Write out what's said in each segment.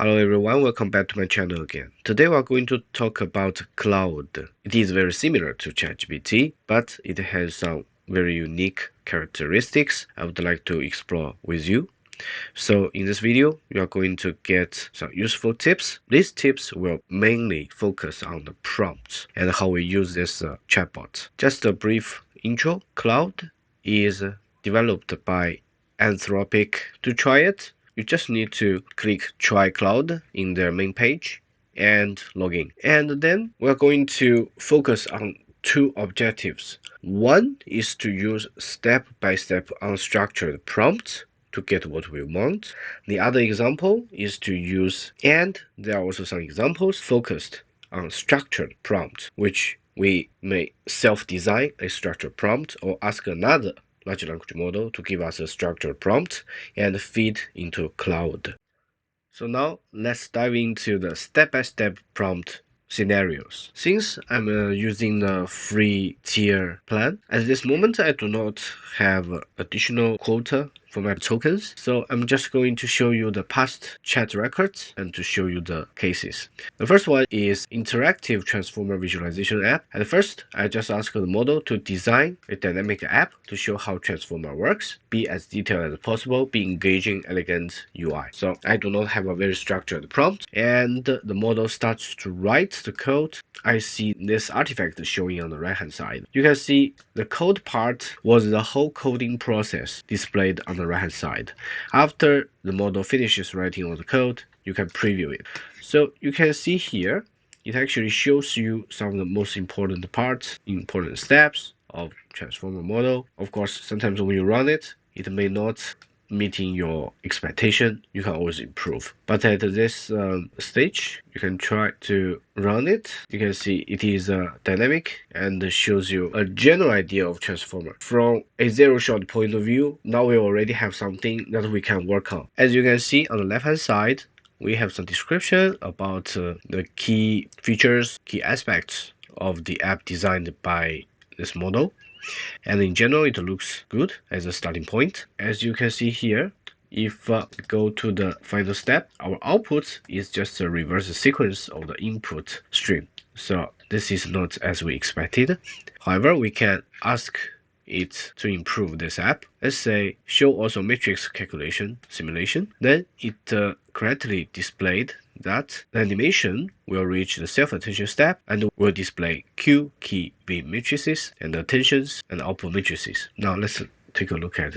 Hello everyone, welcome back to my channel again. Today we are going to talk about Claude. It is very similar to ChatGPT, but it has some very unique characteristics I would like to explore with you. So in this video, you are going to get some useful tips. These tips will mainly focus on the prompts and how we use this chatbot. Just a brief intro. Claude is developed by Anthropic. To try it, you just need to click Try Claude in their main page and log in. And then we're going to focus on two objectives. One is to use step-by-step unstructured prompts to get what we want. The other example is to use, and there are also some examples focused on structured prompts, which we may self-design a structured prompt or ask another large language model to give us a structured prompt and feed into Claude. So now let's dive into the step-by-step prompt scenarios. Since I'm using the free tier plan, at this moment I do not have additional quota for my tokens, so I'm just going to show you the past chat records and to show you the cases. The first one is interactive transformer visualization app. At first, I just asked the model to design a dynamic app to show how transformer works, be as detailed as possible, be engaging, elegant UI. So I do not have a very structured prompt, and the model starts to write the code. I see this artifact showing on the right hand side. You can see the code part was the whole coding process displayed on the right hand side. After the model finishes writing all the code, you can preview it. So you can see here, it actually shows you some of the most important parts, important steps of transformer model. Of course, sometimes when you run it, it may not meeting your expectation. You can always improve. But at this stage, you can try to run it. You can see it is dynamic and shows you a general idea of transformer. From a zero-shot point of view, now we already have something that we can work on. As you can see on the left-hand side, we have some description about the key features, key aspects of the app designed by this model. And in general, it looks good as a starting point. As you can see here, if we go to the final step, our output is just a reverse sequence of the input stream. So this is not as we expected. However, we can ask it to improve this app. Let's say show also matrix calculation simulation. Then it correctly displayed that the animation will reach the self-attention step and will display Q, key, V matrices and attentions and output matrices. Now let's take a look at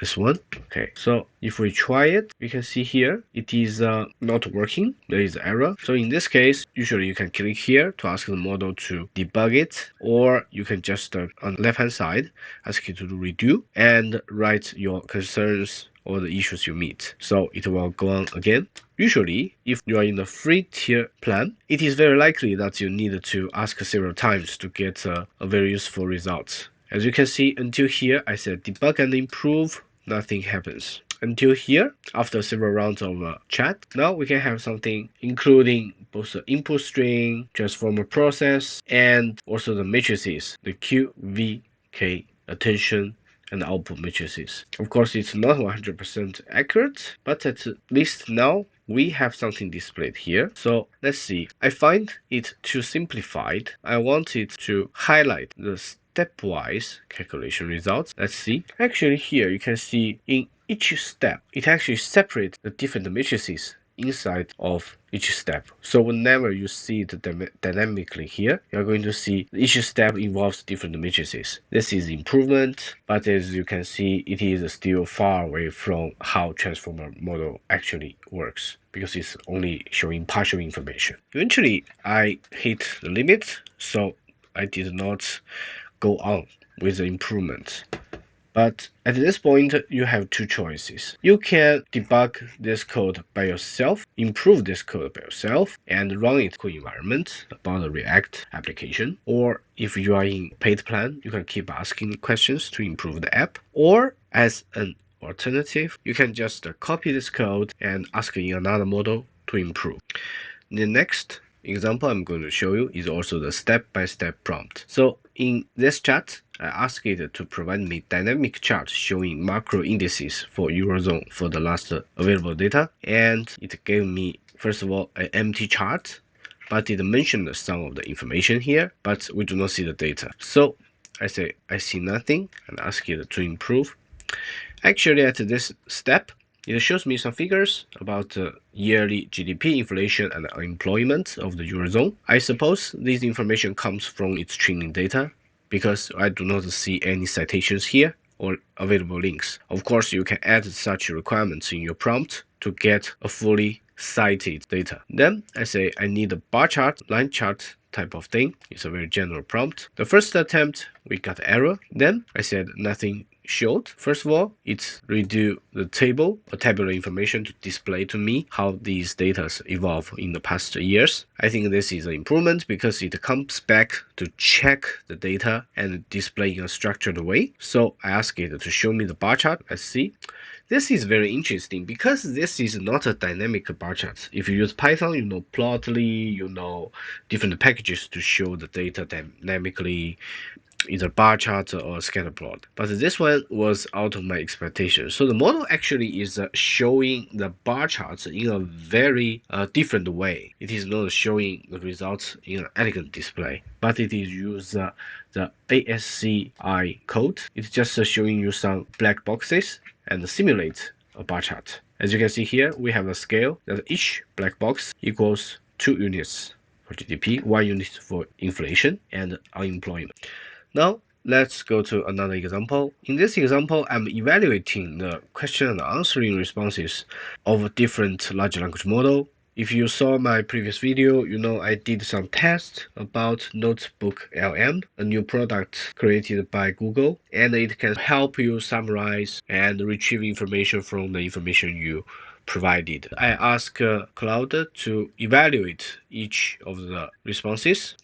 this one. Okay, so if we try it, you can see here it is not working. There is error. So in this case, usually you can click here to ask the model to debug it, or you can just on the left hand side ask it to redo and write your concerns or the issues you meet. So it will go on again. Usually, if you are in the free tier plan, it is very likely that you need to ask several times to get a very useful result. As you can see, until here, I said debug and improve, nothing happens. Until here, after several rounds of chat, now we can have something including both the input string, transformer process, and also the matrices, the Q, V, K, attention, and output matrices. Of course, it's not 100% accurate, but at least now we have something displayed here. So let's see. I find it too simplified. I want it to highlight the stepwise calculation results. Let's see. Actually, here you can see in each step, it actually separates the different matrices inside of each step. So whenever you see it dynamically here, you're going to see each step involves different matrices. This is improvement, but as you can see, it is still far away from how transformer model actually works because it's only showing partial information. Eventually, I hit the limit, so I did not go on with the improvement. But at this point, you have two choices. You can debug this code by yourself, improve this code by yourself, and run it in environment about the React application. Or if you are in paid plan, you can keep asking questions to improve the app. Or as an alternative, you can just copy this code and ask in another model to improve. The next example I'm going to show you is also the step-by-step prompt. So in this chart, I asked it to provide me dynamic chart showing macro indices for Eurozone for the last available data, and it gave me first of all, an empty chart, but it mentioned some of the information here, but we do not see the data. So I say, I see nothing, and ask it to improve. Actually, at this step, it shows me some figures about the yearly GDP, inflation, and unemployment of the Eurozone. I suppose this information comes from its training data, because I do not see any citations here or available links. Of course, you can add such requirements in your prompt to get a fully cited data. Then I say I need a bar chart, line chart type of thing. It's a very general prompt. The first attempt, we got error. Then I said nothing showed. First of all, it redo the table or tabular information to display to me how these data evolve in the past years. I think this is an improvement because it comes back to check the data and display in a structured way. So I ask it to show me the bar chart. Let's see. This is very interesting because this is not a dynamic bar chart. If you use Python, you know Plotly, you know different packages to show the data dynamically, either bar chart or scatter plot. But this one was out of my expectation. So the model actually is showing the bar charts in a very different way. It is not showing the results in an elegant display, but it is use the ASCII code. It's just showing you some black boxes and simulate a bar chart. As you can see here, we have a scale that each black box equals 2 units for GDP, 1 unit for inflation and unemployment. Now, let's go to another example. In this example, I'm evaluating the question and answering responses of a different large language model. If you saw my previous video, you know I did some tests about Notebook LM, a new product created by Google, and it can help you summarize and retrieve information from the information you provided. I asked Claude to evaluate each of the responses.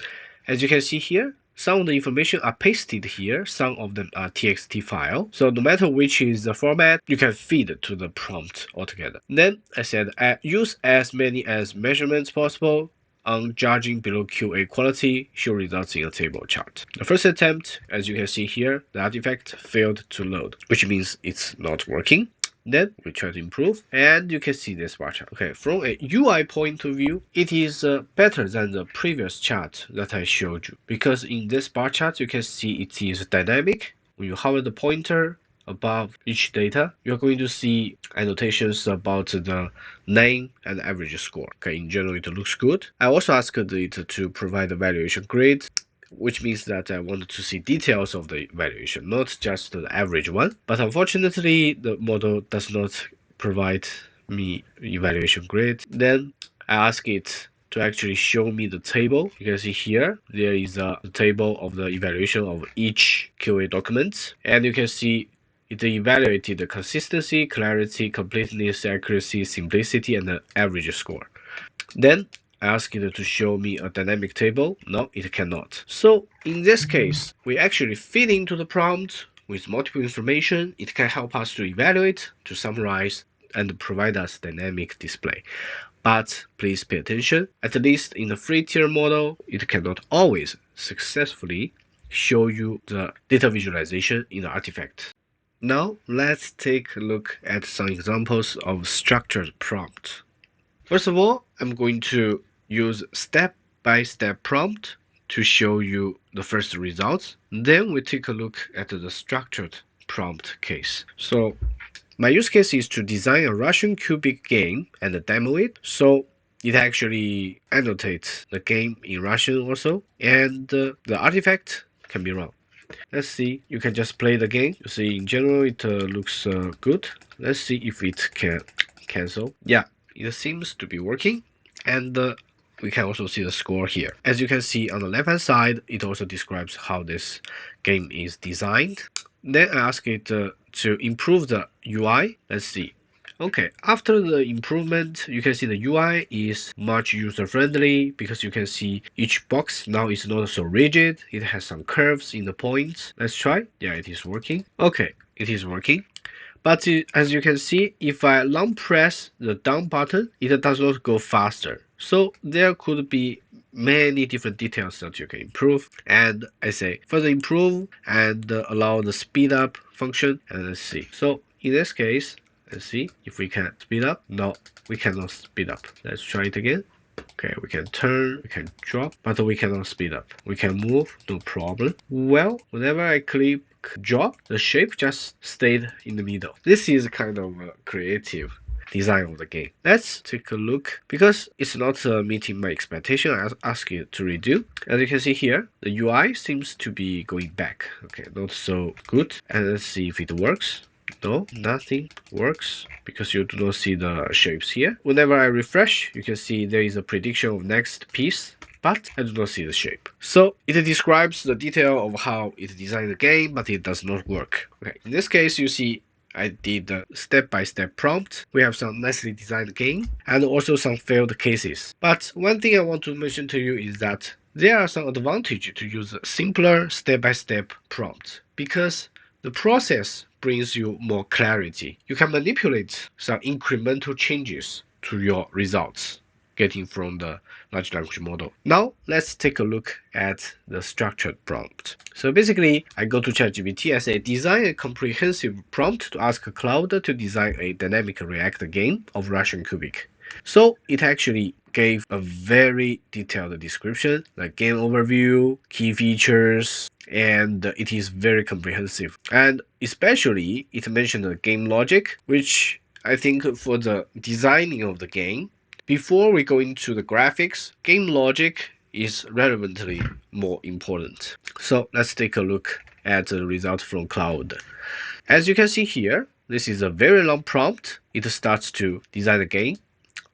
As you can see here, some of the information are pasted here, some of them are txt file. So no matter which is the format, you can feed to the prompt altogether. Then I said I use as many as measurements possible on judging below QA quality, show results in a table chart. The first attempt, as you can see here, the artifact failed to load, which means it's not working. Then we try to improve, and you can see this bar chart. Okay, from a UI point of view, it is better than the previous chart that I showed you, because in this bar chart, you can see it is dynamic. When you hover the pointer above each data, you're going to see annotations about the name and average score. Okay, in general, it looks good. I also asked it to provide a valuation grid, which means that I wanted to see details of the evaluation, not just the average one. But unfortunately, the model does not provide me evaluation grid. Then I ask it to actually show me the table. You can see here, there is a table of the evaluation of each QA document. And you can see it evaluated the consistency, clarity, completeness, accuracy, simplicity, and the average score. Then I ask it to show me a dynamic table. No, it cannot. So in this case, we actually feed into the prompt with multiple information. It can help us to evaluate, to summarize, and provide us dynamic display. But please pay attention, at least in the free tier model, it cannot always successfully show you the data visualization in the artifact. Now let's take a look at some examples of structured prompt. First of all, I'm going to use step-by-step prompt to show you the first results. Then we take a look at the structured prompt case. So my use case is to design a Russian cubic game and demo it. So it actually annotates the game in Russian also, and the artifact can be run. Let's see, you can just play the game. You see, in general, it looks good. Let's see if it can cancel. Yeah, it seems to be working, and we can also see the score here. As you can see on the left hand side, it also describes how this game is designed. Then I ask it to improve the UI. Let's see. Okay, after the improvement, you can see the UI is much user-friendly because you can see each box now is not so rigid. It has some curves in the points. Let's try. Yeah, it is working. Okay, it is working. But as you can see, if I long press the down button, it does not go faster. So there could be many different details that you can improve. And I say further improve and allow the speed up function. And let's see. So in this case, Let's see if we can speed up. No, we cannot speed up. Let's try it again. Okay, we can turn, we can drop, but we cannot speed up. We can move, no problem. Well, whenever I click drop, the shape just stayed in the middle. This is kind of a creative design of the game. Let's take a look. Because it's not meeting my expectation, I ask it to redo. As you can see here, the UI seems to be going back. Okay, not so good. And let's see if it works. No, nothing works because you do not see the shapes here. Whenever I refresh, you can see there is a prediction of next piece, but I do not see the shape. So it describes the detail of how it designed the game, but it does not work. Okay, in this case, you see I did the step-by-step prompt. We have some nicely designed game and also some failed cases. But one thing I want to mention to you is that there are some advantages to use a simpler step-by-step prompt because the process brings you more clarity. You can manipulate some incremental changes to your results getting from the large language model. Now let's take a look at the structured prompt. So basically, I go to ChatGPT, I say design a comprehensive prompt to ask Claude to design a dynamic React game of Russian cubic. So it actually gave a very detailed description, like game overview, key features, and it is very comprehensive. And especially, it mentioned the game logic, which I think for the designing of the game, before we go into the graphics, game logic is relevantly more important. So let's take a look at the result from Claude. As you can see here, this is a very long prompt. It starts to design the game.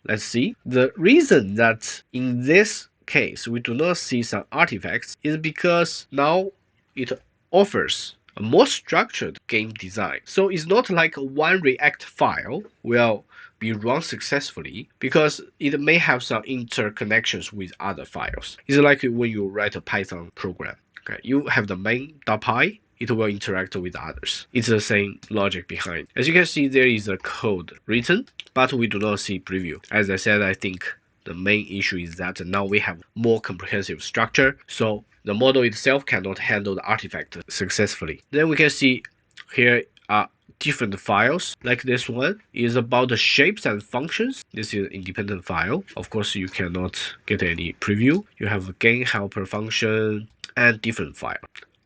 Let's see. The reason that in this case we do not see some artifacts is because now it offers a more structured game design. So it's not like one React file will be run successfully because it may have some interconnections with other files. It's like when you write a Python program. Okay, you have the main.py, it will interact with others. It's the same logic behind. As you can see, there is a code written, but we do not see preview. As I said, I think the main issue is that now we have more comprehensive structure, so the model itself cannot handle the artifact successfully. Then we can see here are different files, like this one is about the shapes and functions. This is an independent file. Of course, you cannot get any preview. You have a game helper function and different file.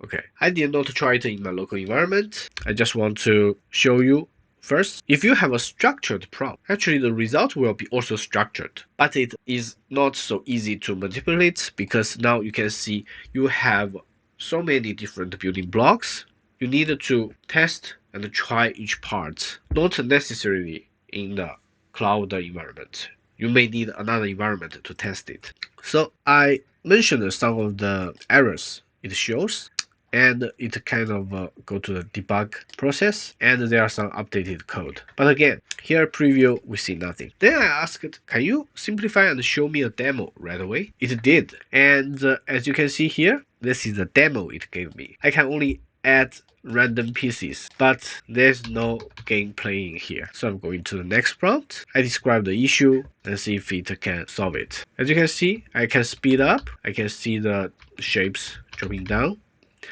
Okay, I did not try it in my local environment. I just want to show you first. If you have a structured prompt, actually the result will be also structured, but it is not so easy to manipulate because now you can see you have so many different building blocks. You need to test and try each part, not necessarily in the cloud environment. You may need another environment to test it. So I mentioned some of the errors it shows, and it kind of go to the debug process, and there are some updated code. But again, here preview, we see nothing. Then I asked, can you simplify and show me a demo right away? It did. And as you can see here, this is the demo it gave me. I can only add random pieces, but there's no game playing here. So I'm going to the next prompt. I describe the issue and see if it can solve it. As you can see, I can speed up. I can see the shapes dropping down,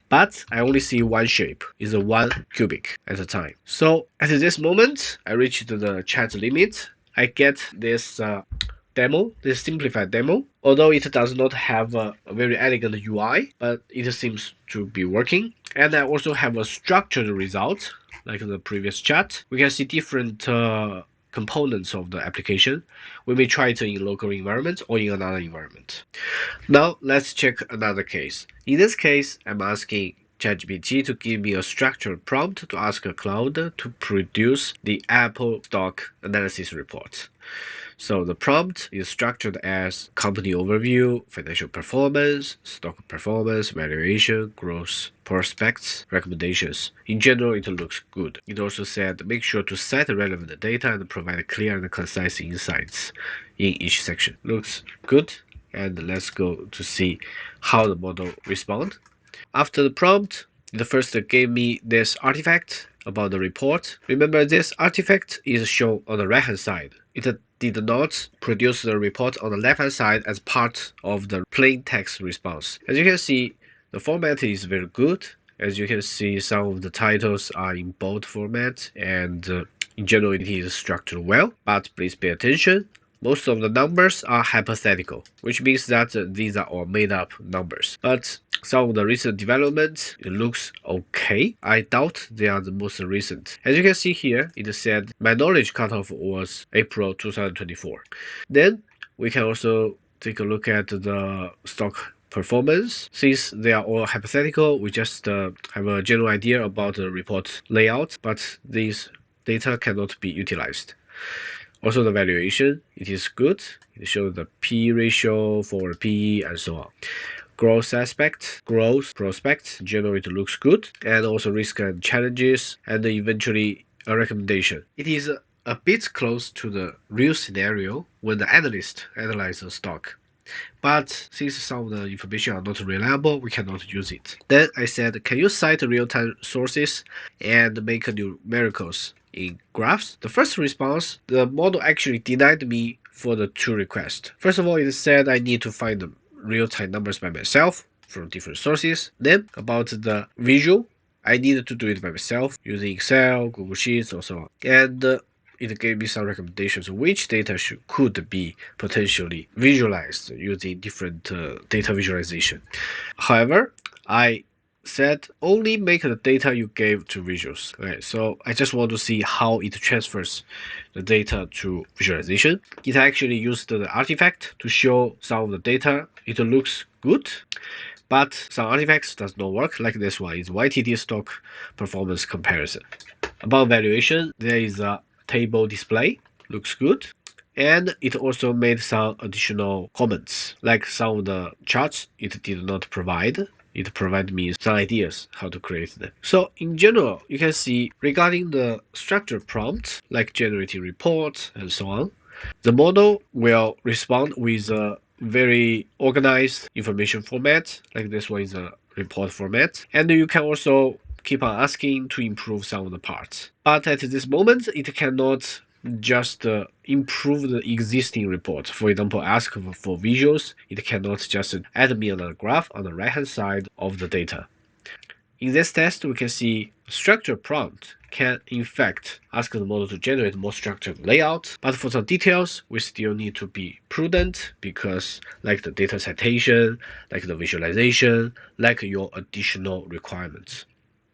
but I only see one shape, is a one cubic at a time. So at this moment, I reached the chat limit. I get this demo, this simplified demo, although it does not have a very elegant UI, but it seems to be working. And I also have a structured result, like the previous chat. We can see different components of the application. We may try it in local environment or in another environment. Now let's check another case. In this case, I'm asking ChatGPT to give me a structured prompt to ask a Claude to produce the Apple stock analysis report. So the prompt is structured as company overview, financial performance, stock performance, valuation, growth prospects, recommendations. In general, it looks good. It also said make sure to set relevant data and provide clear and concise insights in each section. Looks good. And let's go to see how the model responds. After the prompt, it first gave me this artifact about the report. Remember, this artifact is shown on the right hand side. It did not produce the report on the left hand side as part of the plain text response. As you can see, the format is very good. As you can see, some of the titles are in bold format, and In general, it is structured well, but please pay attention. Most of the numbers are hypothetical, which means that these are all made up numbers. But some of the recent developments, it looks okay. I doubt they are the most recent. As you can see here, it said my knowledge cutoff was April 2024. Then we can also take a look at the stock performance. Since they are all hypothetical, we just have a general idea about the report layout, but these data cannot be utilized. Also, the valuation, it is good. It shows the P ratio for PE and so on. Growth prospects, generally it looks good, and also risk and challenges, and eventually a recommendation. It is a bit close to the real scenario when the analyst analyzes a stock. But since some of the information are not reliable, we cannot use it. Then I said, can you cite real-time sources and make numericals in graphs? The first response, the model actually denied me for the two requests. First of all, it said I need to find the real-time numbers by myself from different sources. Then about the visual, I needed to do it by myself using Excel, Google Sheets, or so on. And it gave me some recommendations which data could be potentially visualized using different data visualization. However, I said only make the data you gave to visuals. Right, so I just want to see how it transfers the data to visualization. It actually used the artifact to show some of the data. It looks good, but some artifacts does not work. Like this one is YTD stock performance comparison. About valuation, there is a table display, looks good. And it also made some additional comments, like some of the charts it did not provide. It provided me some ideas how to create them. So in general, you can see regarding the structured prompt, like generating reports and so on, the model will respond with a very organized information format, like this one is a report format. And you can also keep on asking to improve some of the parts. But at this moment, it cannot just improve the existing report. For example, ask for visuals. It cannot just add me another graph on the right-hand side of the data. In this test, we can see structured prompt can in fact ask the model to generate more structured layout, but for some details, we still need to be prudent because like the data citation, like the visualization, like your additional requirements.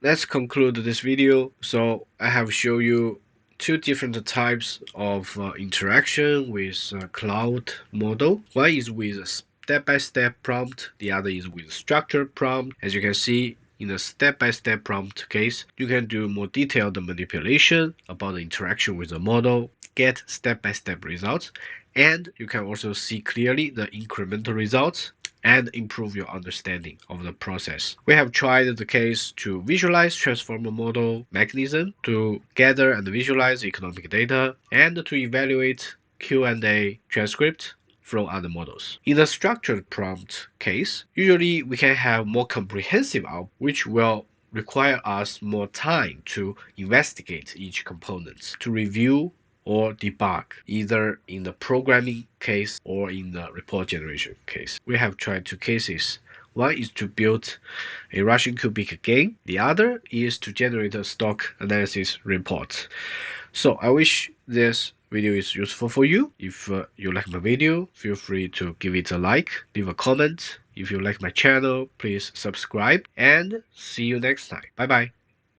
Let's conclude this video. So I have shown you two different types of interaction with Claude model. One is with step-by-step prompt, the other is with structured prompt. As you can see, in the step-by-step prompt case, you can do more detailed manipulation about the interaction with the model, get step-by-step results, and you can also see clearly the incremental results and improve your understanding of the process. We have tried the case to visualize transformer model mechanism, to gather and visualize economic data, and to evaluate Q&A transcript from other models. In the structured prompt case, usually we can have more comprehensive output, which will require us more time to investigate each component, to review or debug, either in the programming case or in the report generation case. We have tried two cases. One is to build a Russian cubic game. The other is to generate a stock analysis report. So I wish this video is useful for you. If you like my video, feel free to give it a like, leave a comment. If you like my channel, please subscribe and see you next time. Bye bye.